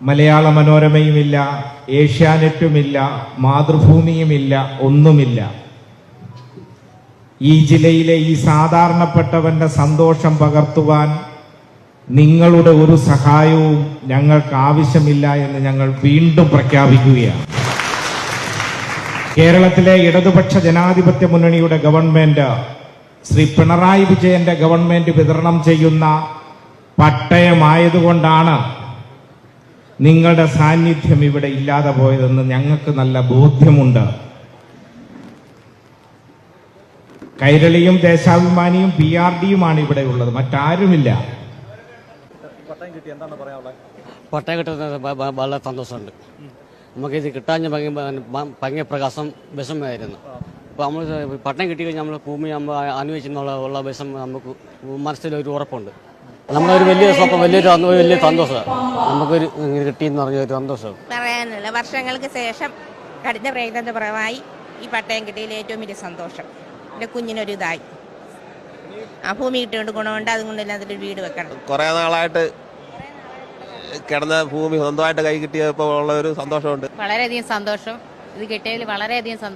മലയാള മനോരമയുമില്ല, ഏഷ്യാനെറ്റുമില്ല, മാതൃഭൂമിയുമില്ല, ഒന്നുമില്ല. ഈ ജില്ലയിലെ ഈ സാധാരണപ്പെട്ടവന്റെ സന്തോഷം പകർത്തുവാൻ നിങ്ങളുടെ ഒരു സഹായവും ഞങ്ങൾക്ക് ആവശ്യമില്ല എന്ന് ഞങ്ങൾ വീണ്ടും പ്രഖ്യാപിക്കുകയാണ്. കേരളത്തിലെ ഇടതുപക്ഷ ജനാധിപത്യ മുന്നണിയുടെ ഗവൺമെന്റ്, ശ്രീ പിണറായി വിജയന്റെ ഗവൺമെന്റ് വിതരണം ചെയ്യുന്ന പട്ടയമായതുകൊണ്ടാണ് നിങ്ങളുടെ സാന്നിധ്യം ഇവിടെ ഇല്ലാതെ പോയതെന്ന് ഞങ്ങൾക്ക് നല്ല ബോധ്യമുണ്ട്. കൈരളിയും ദേശാഭിമാനിയും PRDയുമാണ് ഇവിടെ ഉള്ളത്, മറ്റാരുമില്ല. പട്ടയം കിട്ടുന്നത് വളരെ സന്തോഷമുണ്ട്. നമുക്കിത് കിട്ടാൻ ഭയങ്കര പ്രകാശം വിഷമമായിരുന്നു. അപ്പോൾ നമ്മൾ പട്ടയം കിട്ടിക്കഴിഞ്ഞാൽ നമ്മൾ ഭൂമി നമ്മൾ അനുഭവിച്ചെന്നുള്ള വിഷം നമുക്ക് മനസ്സിലൊരു ഉറപ്പുണ്ട്. നമ്മളൊരു വലിയ വലിയ സന്തോഷമാണ് നമുക്കൊരു കിട്ടിയെന്ന് പറഞ്ഞ ഒരു സന്തോഷം. പറയാനുള്ള വർഷങ്ങൾക്ക് ശേഷം കഠിന പ്രയത്നത്തിന്റെ ഫലമായി ഈ പട്ടയം കിട്ടിയതിൽ ഏറ്റവും വലിയ സന്തോഷം. എൻ്റെ കുഞ്ഞിനൊരു ഇതായി ആ ഭൂമി കിട്ടിയോണ്ട് ഗുണമുണ്ട്. അതുകൊണ്ടല്ല അതിലൊരു വീട് വെക്കണം. കുറേ നാളായിട്ട് കിടന്ന ഭൂമി സ്വന്തമായിട്ട് കൈ കിട്ടിയപ്പോൾ ഉള്ള ഒരു സന്തോഷമുണ്ട്. വളരെയധികം സന്തോഷം. ഇത് കിട്ടിയതിൽ വളരെയധികം സന്തോഷം.